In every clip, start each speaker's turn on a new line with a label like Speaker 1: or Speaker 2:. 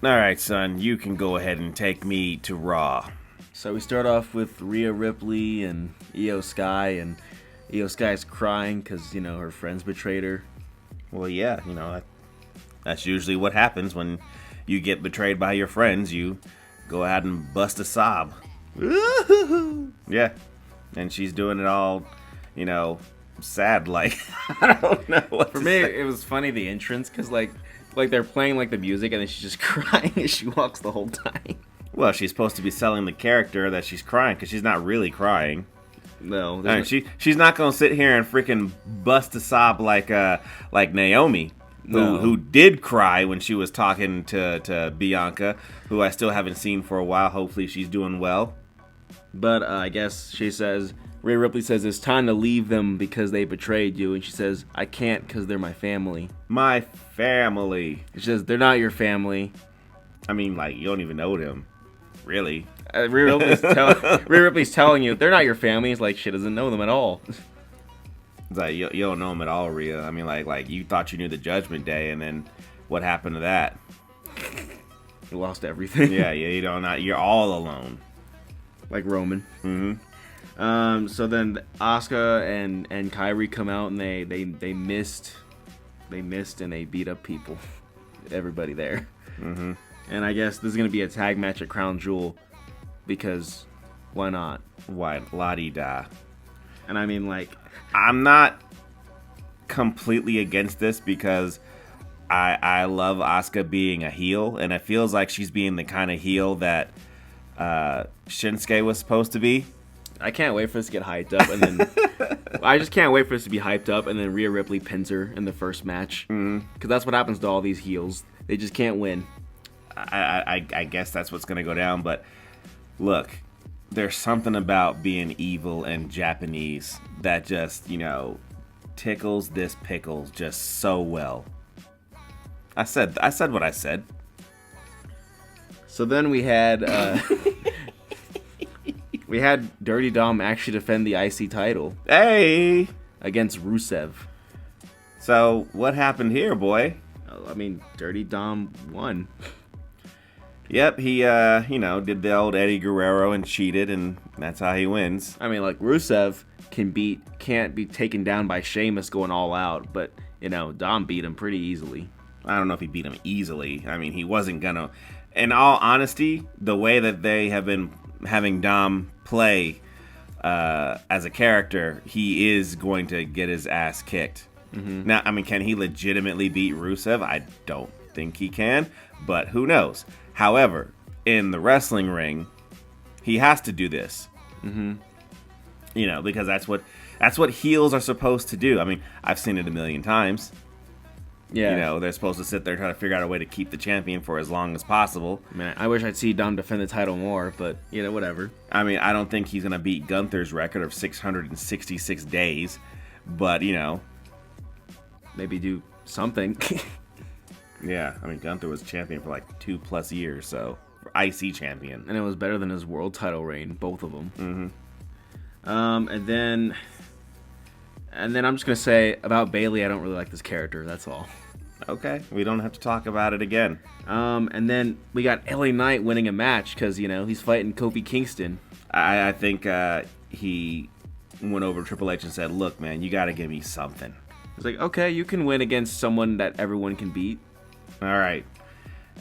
Speaker 1: All right, son, you can go ahead and take me to Raw.
Speaker 2: So we start off with Rhea Ripley and Io Sky, and Io Sky's crying because, her friends betrayed her.
Speaker 1: Well, yeah, that's usually what happens when you get betrayed by your friends. You go ahead and bust a sob. Yeah, and she's doing it all, sad like. I don't know what
Speaker 2: For me, it was funny, the entrance, because, like they're playing, the music, and then she's just crying as she walks the whole time.
Speaker 1: Well, she's supposed to be selling the character that she's crying because she's not really crying.
Speaker 2: No.
Speaker 1: I mean, she's not going to sit here and freaking bust a sob like Naomi, who did cry when she was talking to Bianca, who I still haven't seen for a while. Hopefully she's doing well.
Speaker 2: But I guess Rhea Ripley says it's time to leave them because they betrayed you. And she says, I can't because they're my family.
Speaker 1: My family.
Speaker 2: She says, they're not your family.
Speaker 1: I mean, you don't even know them. Really?
Speaker 2: Rhea Ripley's telling you they're not your family. It's like she doesn't know them at all.
Speaker 1: It's like you don't know them at all, Rhea. I mean, like you thought you knew the Judgment Day, and then what happened to that?
Speaker 2: You lost everything.
Speaker 1: Yeah, you don't. You're all alone.
Speaker 2: Like Roman.
Speaker 1: Mm-hmm.
Speaker 2: So then Asuka and Kyrie come out, and they missed and they beat up people, everybody there.
Speaker 1: Mm-hmm.
Speaker 2: And I guess this is gonna be a tag match at Crown Jewel, because why not?
Speaker 1: Why la-di-da.
Speaker 2: And I mean,
Speaker 1: I'm not completely against this because I love Asuka being a heel, and it feels like she's being the kind of heel that Shinsuke was supposed to be.
Speaker 2: I can't wait for this to get hyped up, and then I just can't wait for this to be hyped up, and then Rhea Ripley pins her in the first match, because that's what happens to all these heels. They just can't win.
Speaker 1: I guess that's what's gonna go down. But look, there's something about being evil and Japanese that just tickles this pickles just so well. I said what I said.
Speaker 2: So then we had Dirty Dom actually defend the IC title.
Speaker 1: Hey,
Speaker 2: against Rusev.
Speaker 1: So what happened here, boy?
Speaker 2: I mean, Dirty Dom won.
Speaker 1: Yep, he did the old Eddie Guerrero and cheated, and that's how he wins.
Speaker 2: I mean, Rusev can't be taken down by Sheamus going all out, but Dom beat him pretty easily.
Speaker 1: I don't know if he beat him easily. I mean, he wasn't gonna. In all honesty, the way that they have been having Dom play as a character, he is going to get his ass kicked.
Speaker 2: Mm-hmm.
Speaker 1: Now, I mean, can he legitimately beat Rusev? I don't think he can, but who knows? However, in the wrestling ring, he has to do this.
Speaker 2: Mm-hmm.
Speaker 1: Because that's what heels are supposed to do. I mean, I've seen it a million times.
Speaker 2: Yeah.
Speaker 1: They're supposed to sit there trying to figure out a way to keep the champion for as long as possible.
Speaker 2: I mean, I wish I'd see Dom defend the title more, but, whatever.
Speaker 1: I mean, I don't think he's going to beat Gunther's record of 666 days, but,
Speaker 2: maybe do something.
Speaker 1: Yeah, I mean, Gunther was champion for 2+ years, so IC champion.
Speaker 2: And it was better than his world title reign, both of them.
Speaker 1: Mm-hmm.
Speaker 2: And then I'm just going to say about Bayley, I don't really like this character, that's all.
Speaker 1: Okay, we don't have to talk about it again.
Speaker 2: And then we got LA Knight winning a match because, he's fighting Kofi Kingston.
Speaker 1: I think he went over to Triple H and said, look, man, you got to give me something.
Speaker 2: It's like, okay, you can win against someone that everyone can beat.
Speaker 1: All right.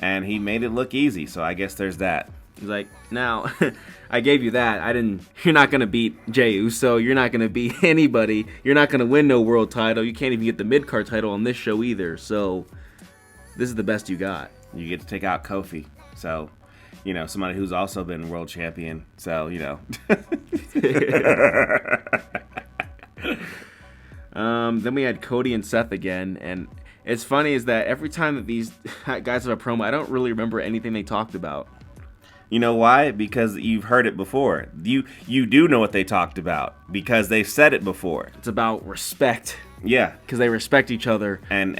Speaker 1: And he made it look easy, so I guess there's that.
Speaker 2: He's like, now, I gave you that. You're not going to beat Jey Uso. You're not going to beat anybody. You're not going to win no world title. You can't even get the mid-card title on this show either. So, this is the best you got.
Speaker 1: You get to take out Kofi. So, somebody who's also been world champion. So,
Speaker 2: Then we had Cody and Seth again, and it's funny is that every time that these guys have a promo, I don't really remember anything they talked about.
Speaker 1: You know why? Because you've heard it before. You do know what they talked about because they've said it before.
Speaker 2: It's about respect.
Speaker 1: Yeah,
Speaker 2: because they respect each other,
Speaker 1: and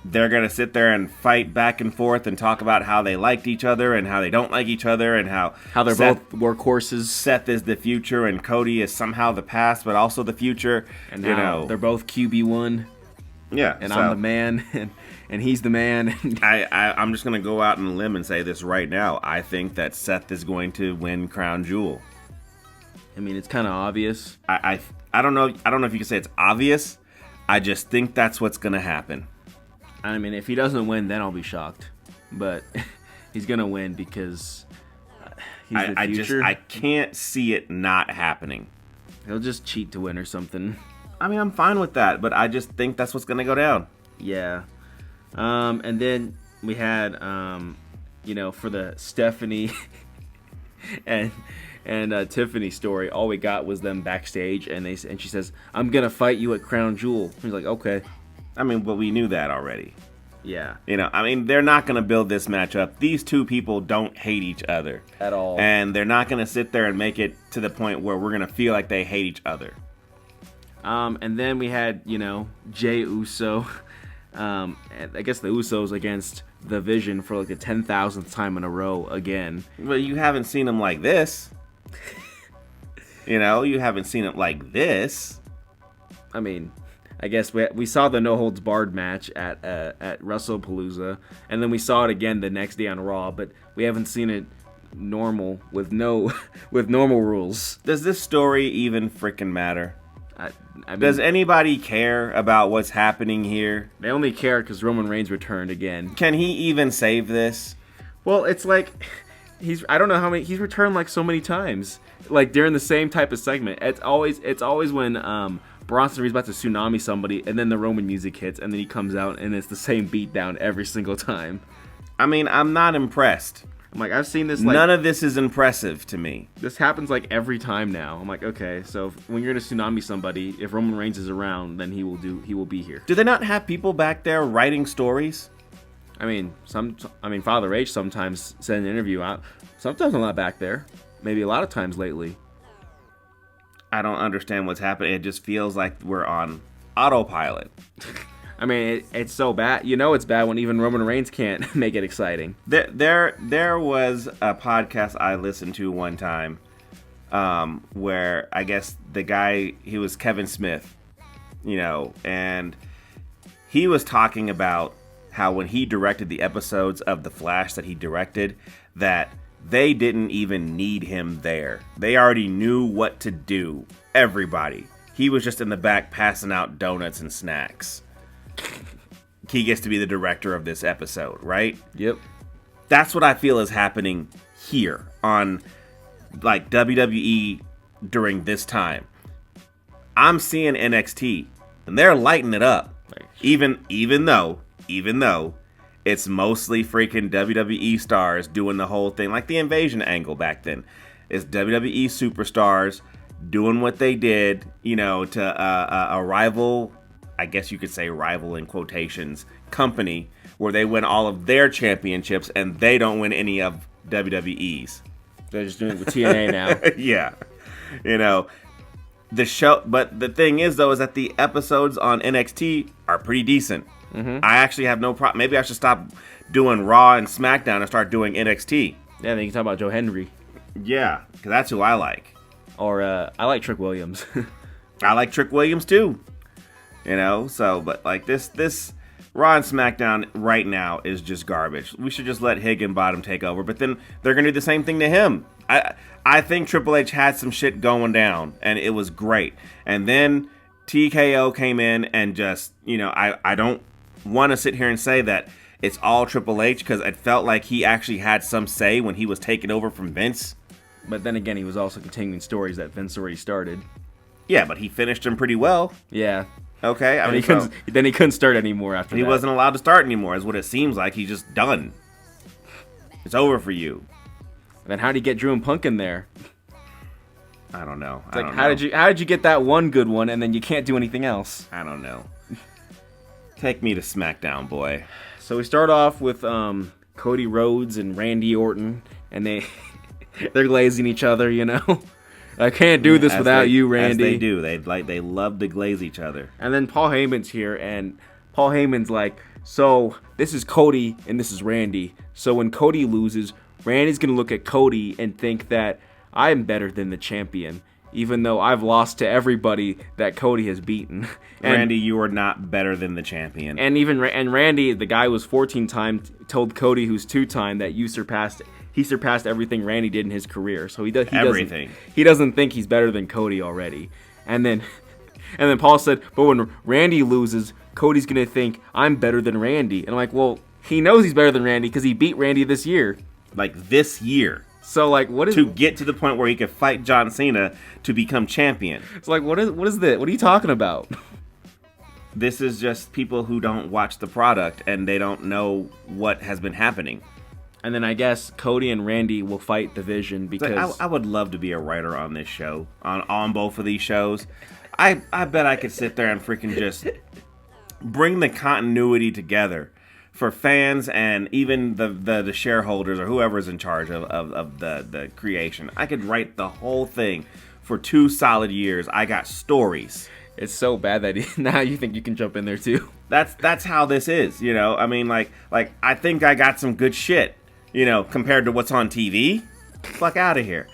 Speaker 1: they're gonna sit there and fight back and forth and talk about how they liked each other and how they don't like each other and how
Speaker 2: they're both workhorses.
Speaker 1: Seth is the future and Cody is somehow the past, but also the future.
Speaker 2: And they're both QB1.
Speaker 1: Yeah,
Speaker 2: and I'm the man. and he's the man.
Speaker 1: I'm just gonna go out on a limb and say this right now. I think that Seth is going to win Crown Jewel.
Speaker 2: I mean, it's kind of obvious.
Speaker 1: I don't know. I don't know if you can say it's obvious. I just think that's what's gonna happen.
Speaker 2: I mean, if he doesn't win, then I'll be shocked. But he's gonna win because he's the future.
Speaker 1: I can't see it not happening.
Speaker 2: He'll just cheat to win or something.
Speaker 1: I mean, I'm fine with that, but I just think that's what's gonna go down.
Speaker 2: Yeah. And then we had, for the Stephanie and Tiffany story, all we got was them backstage, and she says, "I'm gonna fight you at Crown Jewel." He's like, "Okay."
Speaker 1: I mean, but we knew that already.
Speaker 2: Yeah.
Speaker 1: I mean, they're not gonna build this match up. These two people don't hate each other
Speaker 2: at all,
Speaker 1: and they're not gonna sit there and make it to the point where we're gonna feel like they hate each other.
Speaker 2: And then we had, Jey Uso. I guess the Usos against the Vision for like the 10,000th time in a row again.
Speaker 1: But you haven't seen them like this. You haven't seen it like this.
Speaker 2: I mean, I guess we saw the No Holds Barred match at WrestlePalooza, and then we saw it again the next day on Raw, but we haven't seen it normal with normal rules.
Speaker 1: Does this story even freaking matter?
Speaker 2: I mean,
Speaker 1: does anybody care about what's happening here?
Speaker 2: They only care because Roman Reigns returned again.
Speaker 1: Can he even save this?
Speaker 2: Well, it's like I don't know how many he's returned like so many times, like during the same type of segment. It's always when Bronson Reed's about to tsunami somebody, and then the Roman music hits, and then he comes out, and it's the same beatdown every single time.
Speaker 1: I mean, I'm not impressed.
Speaker 2: I'm like, I've seen this.
Speaker 1: None of this is impressive to me.
Speaker 2: This happens like every time now. I'm like, okay, so when you're gonna tsunami somebody, if Roman Reigns is around, then he will be here.
Speaker 1: Do they not have people back there writing stories?
Speaker 2: I mean, Father H sometimes send an interview out. Sometimes I'm not back there. Maybe a lot of times lately.
Speaker 1: I don't understand what's happening. It just feels like we're on autopilot.
Speaker 2: I mean, it's so bad. It's bad when even Roman Reigns can't make it exciting.
Speaker 1: There was a podcast I listened to one time where I guess the guy, he was Kevin Smith, and he was talking about how when he directed the episodes of The Flash that he directed, that they didn't even need him there. They already knew what to do. Everybody. He was just in the back passing out donuts and snacks. He gets to be the director of this episode, right?
Speaker 2: Yep.
Speaker 1: That's what I feel is happening here on like WWE during this time. I'm seeing NXT and they're lighting it up. Even though it's mostly freaking WWE stars doing the whole thing, like the Invasion angle back then. It's WWE superstars doing what they did, to a rival, I guess you could say rival in quotations, company where they win all of their championships and they don't win any of WWE's.
Speaker 2: They're just doing it with TNA now.
Speaker 1: Yeah. The show, but the thing is though, is that the episodes on NXT are pretty decent. Mm-hmm. I actually have no problem. Maybe I should stop doing Raw and Smackdown and start doing NXT.
Speaker 2: Yeah, then you can talk about Joe Henry.
Speaker 1: Yeah, because that's who I like.
Speaker 2: Or I like Trick Williams.
Speaker 1: I like Trick Williams too. But like this Raw and Smackdown right now is just garbage. We should just let Higginbottom take over. But then they're going to do the same thing to him. I think Triple H had some shit going down, and it was great. And then TKO came in and just, I don't want to sit here and say that it's all Triple H because it felt like he actually had some say when he was taking over from Vince.
Speaker 2: But then again, he was also continuing stories that Vince already started.
Speaker 1: Yeah, but he finished them pretty well.
Speaker 2: Yeah.
Speaker 1: Okay.
Speaker 2: Then he couldn't start anymore after that.
Speaker 1: He wasn't allowed to start anymore, is what it seems like. He's just done. It's over for you.
Speaker 2: Then how did he get Drew and Punk in there?
Speaker 1: I don't know.
Speaker 2: How did you get that one good one and then you can't do anything else?
Speaker 1: I don't know. Take me to SmackDown, boy.
Speaker 2: So we start off with Cody Rhodes and Randy Orton, and they're glazing each other, I can't do this without you, Randy.
Speaker 1: As they do. They love to glaze each other.
Speaker 2: And then Paul Heyman's here, and Paul Heyman's like, so this is Cody and this is Randy. So when Cody loses, Randy's going to look at Cody and think that I'm better than the champion. even though I've lost to everybody that Cody has beaten. And,
Speaker 1: Randy, you are not better than the champion.
Speaker 2: and even Randy, the guy who was 14-time, told Cody, who's 2-time, that he surpassed everything Randy did in his career. So he doesn't think he's better than Cody already. And then Paul said, but when Randy loses, Cody's gonna think I'm better than Randy. And I'm like, well, he knows he's better than Randy because he beat Randy this year.
Speaker 1: Like this year.
Speaker 2: So like, what is
Speaker 1: to get to the point where he could fight John Cena to become champion?
Speaker 2: It's like, what is this? What are you talking about?
Speaker 1: This is just people who don't watch the product and they don't know what has been happening.
Speaker 2: And then I guess Cody and Randy will fight Division because
Speaker 1: like, I would love to be a writer on this show, on both of these shows. I bet I could sit there and freaking just bring the continuity together for fans and even the shareholders or whoever's in charge of the creation. I could write the whole thing for 2 solid years. I got stories.
Speaker 2: It's so bad that now you think you can jump in there too.
Speaker 1: That's how this is, you know. I mean, like I think I got some good shit, you know, compared to what's on TV. Fuck out of here.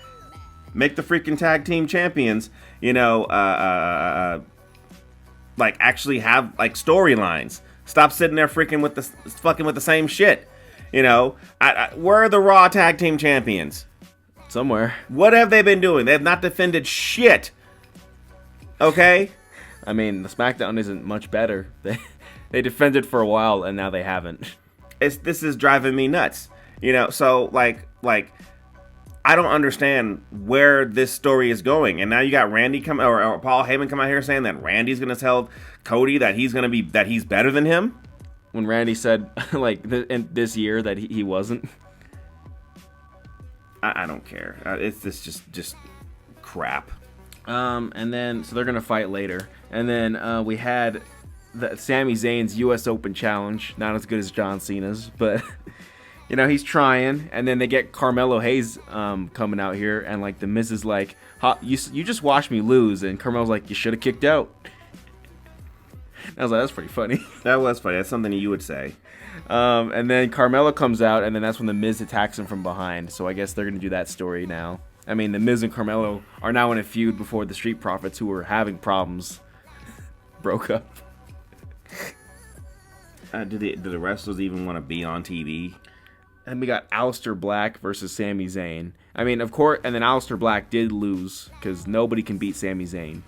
Speaker 1: Make the freaking tag team champions, you know, like actually have like storylines. Stop sitting there fucking with the same shit. You know, where are the Raw tag team champions?
Speaker 2: Somewhere.
Speaker 1: What have they been doing? They have not defended shit. Okay?
Speaker 2: I mean, the Smackdown isn't much better. They defended for a while and now they haven't.
Speaker 1: This is driving me nuts. You know, so like I don't understand where this story is going. And now you got Randy or Paul Heyman come out here saying that Randy's going to tell Cody that he's better than him.
Speaker 2: When Randy said like this year that he wasn't.
Speaker 1: I don't care. It's just crap.
Speaker 2: And then so they're gonna fight later, and then we had the Sami Zayn's U.S. Open Challenge. Not as good as John Cena's, but you know he's trying. And then they get Carmelo Hayes coming out here, and like the Miz is like, you just watched me lose, and Carmelo's like, you should have kicked out. I was like, that's pretty funny.
Speaker 1: That was funny. That's something you would say.
Speaker 2: And then Carmelo comes out, and then that's when the Miz attacks him from behind. So I guess they're gonna do that story now. I mean, the Miz and Carmelo are now in a feud before the Street Profits, who were having problems, broke up.
Speaker 1: Do the wrestlers even want to be on TV?
Speaker 2: And we got Aleister Black versus Sami Zayn. I mean, of course, and then Aleister Black did lose because nobody can beat Sami Zayn.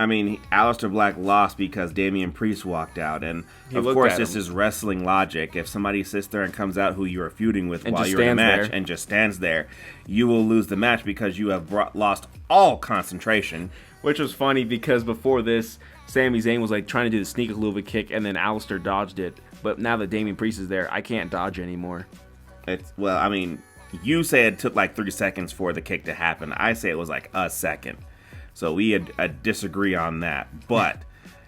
Speaker 1: I mean, Aleister Black lost because Damian Priest walked out, and of course this is wrestling logic. If somebody sits there and comes out who you are feuding with while you're in a match and just stands there, you will lose the match because you have lost all concentration.
Speaker 2: Which was funny because before this, Sami Zayn was like trying to do the sneak luva kick, and then Aleister dodged it. But now that Damian Priest is there, I can't dodge anymore.
Speaker 1: Well, I mean, you say it took like 3 seconds for the kick to happen. I say it was like a second. So we disagree on that. But,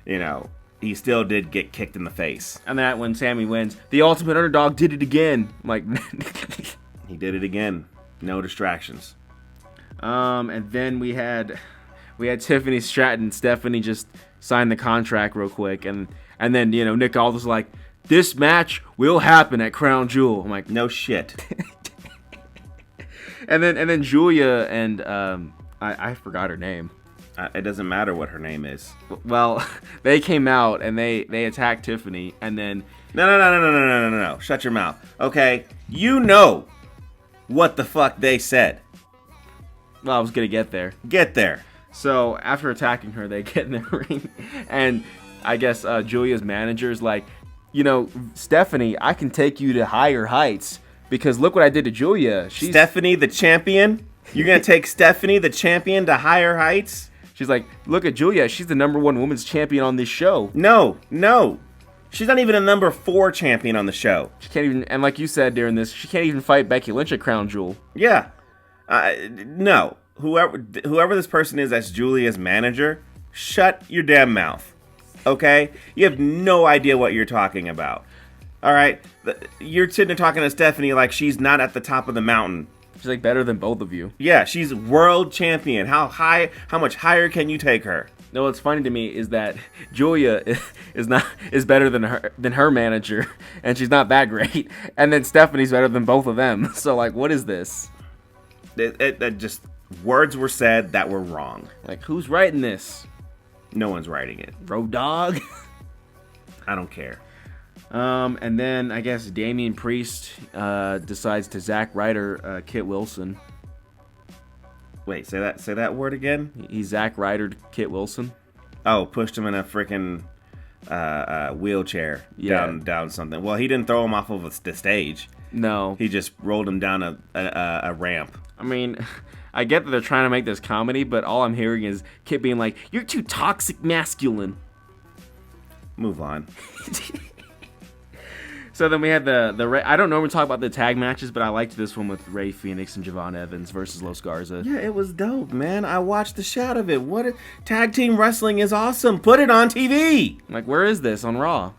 Speaker 1: you know, he still did get kicked in the face.
Speaker 2: And that when Sami wins, the ultimate underdog did it again. I'm like,
Speaker 1: he did it again. No distractions.
Speaker 2: And then we had Tiffany Stratton. Stephanie just signed the contract real quick. And then, you know, Nick Aldis was like, this match will happen at Crown Jewel. I'm like,
Speaker 1: no shit.
Speaker 2: and then Julia and I forgot her name.
Speaker 1: It doesn't matter what her name is.
Speaker 2: Well, they came out and they attacked Tiffany, and then
Speaker 1: no. Shut your mouth. Okay, you know what the fuck they said.
Speaker 2: Well, I was gonna get there.
Speaker 1: Get there.
Speaker 2: So after attacking her, they get in the ring, and I guess Julia's manager is like, you know, Stephanie, I can take you to higher heights because look what I did to Julia.
Speaker 1: Stephanie, the champion. You're going to take Stephanie, the champion, to higher heights?
Speaker 2: She's like, look at Julia. She's the #1 women's champion on this show.
Speaker 1: No. She's not even a number 4 champion on the show.
Speaker 2: She can't even, and like you said during this, she can't even fight Becky Lynch at Crown Jewel.
Speaker 1: Yeah. No. Whoever this person is that's Julia's manager, shut your damn mouth. Okay? You have no idea what you're talking about. All right? You're sitting there talking to Stephanie like she's not at the top of the mountain.
Speaker 2: She's like better than both of you.
Speaker 1: Yeah, she's world champion. How much higher can you take her?
Speaker 2: No, what's funny to me is that Julia is better than her manager, and she's not that great. And then Stephanie's better than both of them. So like, what is this?
Speaker 1: It just Words were said that were wrong.
Speaker 2: Like, who's writing this?
Speaker 1: No one's writing it.
Speaker 2: Road Dogg?
Speaker 1: I don't care.
Speaker 2: And then I guess Damian Priest decides to Zack Ryder Kit Wilson.
Speaker 1: Wait, say that word again?
Speaker 2: He Zack Ryder Kit Wilson.
Speaker 1: Oh, pushed him in a freaking wheelchair down something. Well, he didn't throw him off of the stage.
Speaker 2: No.
Speaker 1: He just rolled him down a ramp.
Speaker 2: I mean, I get that they're trying to make this comedy, but all I'm hearing is Kit being like, "You're too toxic masculine."
Speaker 1: Move on.
Speaker 2: So then we had the I don't normally talk about the tag matches, but I liked this one with Rey Fenix and Javon Evans versus Los Garza.
Speaker 1: Yeah, it was dope, man. I watched the shot of it. Tag team wrestling is awesome. Put it on TV.
Speaker 2: Like, where is this on Raw?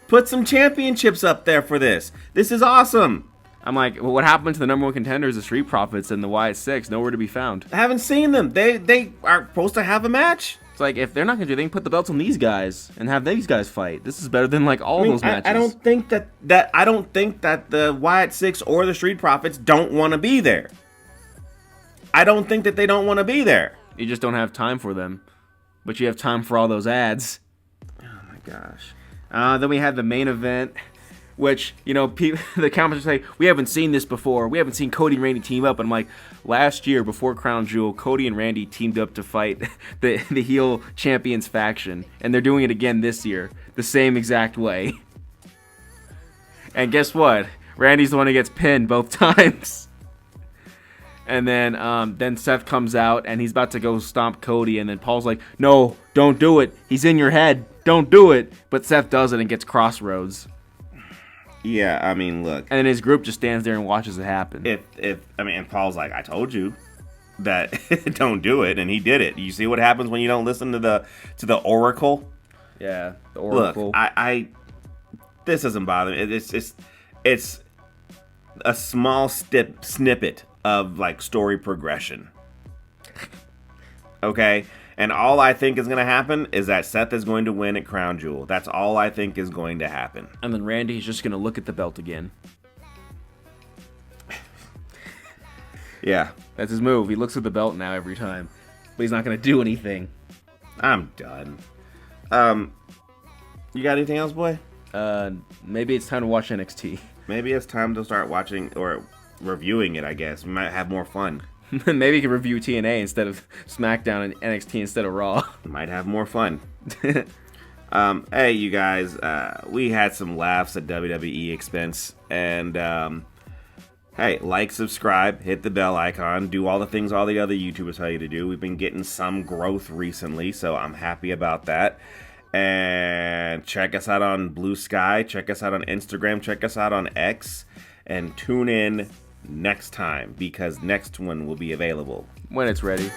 Speaker 1: Put some championships up there for this. This is awesome.
Speaker 2: I'm like, well, what happened to the number one contenders, the Street Profits and the Wyatt Six? Nowhere to be found.
Speaker 1: I haven't seen them. They are supposed to have a match.
Speaker 2: It's like, if they're not gonna do anything, put the belts on these guys and have these guys fight. This is better than like all those matches.
Speaker 1: I don't think that the Wyatt Six or the Street Profits don't want to be there. I don't think that they don't want to be there.
Speaker 2: You just don't have time for them, but you have time for all those ads.
Speaker 1: Oh my gosh.
Speaker 2: Then we had the main event, which, you know, the comments say, we haven't seen this before. We haven't seen Cody and Randy team up. And I'm like, last year, before Crown Jewel, Cody and Randy teamed up to fight the heel champions faction. And they're doing it again this year, the same exact way. And guess what? Randy's the one who gets pinned both times. And then Seth comes out, and he's about to go stomp Cody. And then Paul's like, no, don't do it. He's in your head. Don't do it. But Seth does it and gets Crossroads.
Speaker 1: Yeah, I mean, look.
Speaker 2: And then his group just stands there and watches it happen.
Speaker 1: And Paul's like, I told you that don't do it, and he did it. You see what happens when you don't listen to the Oracle?
Speaker 2: Yeah, the Oracle.
Speaker 1: Look, I this doesn't bother me. It's a small snippet of like story progression. Okay? And all I think is going to happen is that Seth is going to win at Crown Jewel. That's all I think is going to happen.
Speaker 2: And then Randy's just going to look at the belt again.
Speaker 1: Yeah.
Speaker 2: That's his move. He looks at the belt now every time. But he's not going to do anything.
Speaker 1: I'm done. You got anything else, boy?
Speaker 2: Maybe it's time to watch NXT.
Speaker 1: Maybe it's time to start watching or reviewing it, I guess. We might have more fun.
Speaker 2: Maybe you can review TNA instead of SmackDown and NXT instead of Raw.
Speaker 1: Might have more fun. Hey, you guys, we had some laughs at WWE expense. And, hey, like, subscribe, hit the bell icon, do all the things all the other YouTubers tell you to do. We've been getting some growth recently, so I'm happy about that. And check us out on BLUESKY. Check us out on Instagram. Check us out on X. And tune in next time, because next one will be available
Speaker 2: when it's ready.